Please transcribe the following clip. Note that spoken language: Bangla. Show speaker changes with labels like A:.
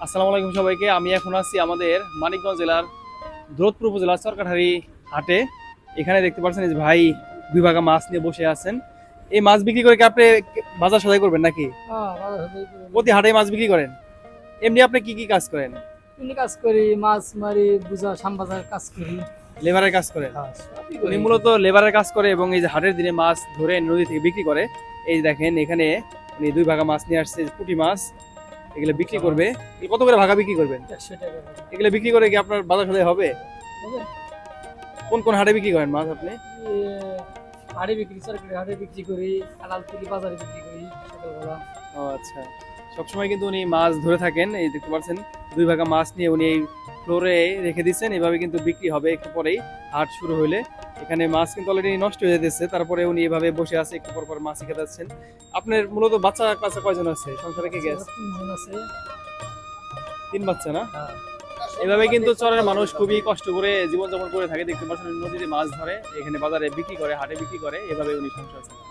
A: আসসালামু আলাইকুম সবাইকে। আমি এখন আছি আমাদের মানিকগঞ্জ জেলার দৌলতপুর উপজেলার চরকাঠারি হাটে। এখানে দেখতে পাচ্ছেন এই যে ভাই দুই ভাগা মাছ নিয়ে বসে আছেন। এই মাছ বিক্রি করে কি আপনি বাজার সদাই করবেন নাকি? প্রতি হাটে মাছ বিক্রি করেন? এমনি আপনি কি কি কাজ করেন?
B: এমনি কাজ করি, মাছ মারি, বুঝা শ্যামবাজার কাজ করি।
A: লেবারের কাজ করেন?
B: সবই
A: উনি
B: করি।
A: মূলত লেবারের কাজ করে এবং এই যে হাটের দিনে মাছ ধরে নদী থেকে বিক্রি করে। এই যে দেখেন এখানে উনি দুই ভাগা মাছ নিয়ে আসছে, পুঁটি মাছ। এগুলো বিক্রি করবে। কত করে ভাগা বিক্রি করবেন?
B: 100 টাকা করে।
A: এগুলো বিক্রি করে কি আপনার বাজার সদাই হবে?
B: হবে?
A: কোন কোন হাটে বিক্রি করেন মাছ আপনি?
B: এ, হাটে বিক্রি, সরকারি হাটে বিক্রি করি, কালালতলি বাজারে বিক্রি করি সকালবেলা।
A: ও আচ্ছা। সবসময় কিন্তু উনি মাছ ধরে থাকেন। এই দেখতে পাচ্ছেন দুই ভাগা মাছ নিয়ে উনি এই ফ্লোরে রেখে দিচ্ছেন। এভাবে কিন্তু বিক্রি হবে একটু পরেই, হাট শুরু হলে। এখানে মাছ কিন্তু অলরেডি নষ্ট হয়ে যেতেছে, তারপরে উনি এভাবে বসে আছে, একটু পর পর মাছ রেখে যাচ্ছেন। আপনার মূলত বাচ্চা কাচ্চা কয়জন আছে? সংসারে কে গেছে?
B: 3 জন আছে।
A: 3 বাচ্চা না?
B: হ্যাঁ।
A: এভাবে কিন্তু চরের মানুষ খুবই কষ্ট করে জীবনযাপন করে থাকে। দেখতে পাচ্ছেন নদীতে মাছ ধরে, এখানে বাজারে বিক্রি করে, হাটে বিক্রি করে, এভাবে উনি সংসার চালান।